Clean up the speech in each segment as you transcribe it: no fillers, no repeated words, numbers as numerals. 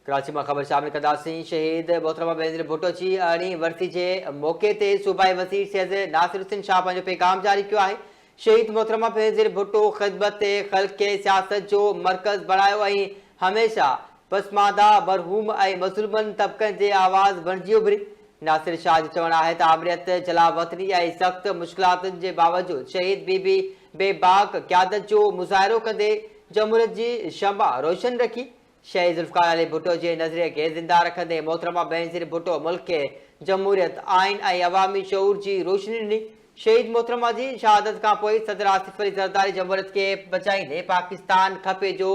कराची में खबर शामिल कंदासीं। शहीद मोहतरमा बेनज़ीर भुट्टो जी अरिड़हीं वरसी के मौके ते सूबाई वज़ीर सैयद नासिरुद्दीन शाह पंहिंजो पैगाम जारी किया है। शहीद मोहतरमा बेनज़ीर भुट्टो ख़िदमत ख़ल्क़ खे सियासत जो मरकज़ बणायो ऐं हमेशा पसमांदा मरहूम ऐं मज़लूमनि तबक़नि जे आवाज़ बणिजी उभरी। नासिर शाह जो चवणु आहे त आमरियत जलावतनी ऐं सख़्त मुश्किलातुनि जे बावजूद शहीद बीबी बेबाक क़यादत जो मुज़ाहिरो कंदे जमहूरियत जी शमा रोशन रखी। शहीद ज़ुल्फ़िकार अली भुट्टो जे नज़रिए खे ज़िंदा रखंदे मोहतरमा बेनज़ीर भुट्टो मुल्क खे जमहूरियत आइन ऐं अवामी शऊर जी रोशनी ॾिनी। शहीद मोहतरमा जी शहादत खां पोइ सदर आसिफ अली ज़रदारी जमहूरियत खे बचाईंदे पाकिस्तान खपे जो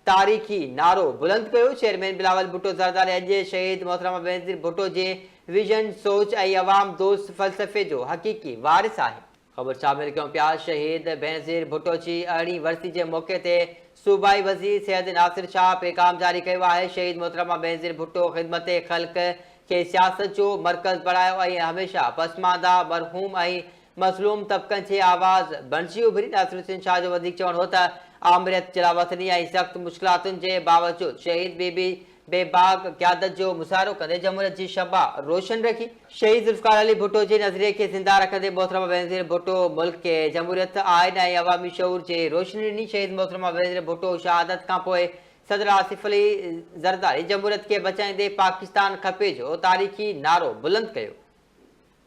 तारीख़ी नारो बुलंद कयो। चेयरमैन बिलावल भुट्टो ज़रदारी अॼु शहीद मोहतरमा बेनज़ीर भुट्टो जे विजन सोच ऐं अवाम दोस्त फ़लसफ़े जो हक़ीक़ी वारिस आहे। खबर शामिल कयूं पिया। शहीद बेनज़ीर भुट्टो जी अरिड़हीं वरसी के मौके ते सूबाई वज़ीर सैयद नासिर शाह पैगाम जारी किया है। शहीद मोहतरमा बेनज़ीर भुट्टो ख़िदमत ख़ल्क़ के सियासत जो मरकज़ बणायो ऐं हमेशा पसमांदा मरहूम ऐं मज़लूम तबक़नि जे आवाज़ बणिजी उभरी। नासिरुद्दीन शाह जो चवणु हो त आमरियत जलावतनी ऐं सख़्त मुश्किलातुनि जे बावजूद शहीद बीबी बेबाक क़यादत जो मुज़ाहिरो कंदे जमहूरियत जी शमा रोशन रखी। शहीद ज़ुल्फ़िकार अली भुट्टो जे नज़रिए खे ज़िंदा रखंदे मोहतरमा बेनज़ीर भुट्टो मुल्क खे जमहूरियत आइन ऐं अवामी शऊर जे रोशनी ॾिनी। शहीद मोहतरमा बेनज़ीर भुट्टो शहादत खां पोइ सदर आसिफ अली ज़रदारी जमहूरियत खे बचाईंदे पाकिस्तान खपे जो तारीख़ी नारो बुलंद कयो।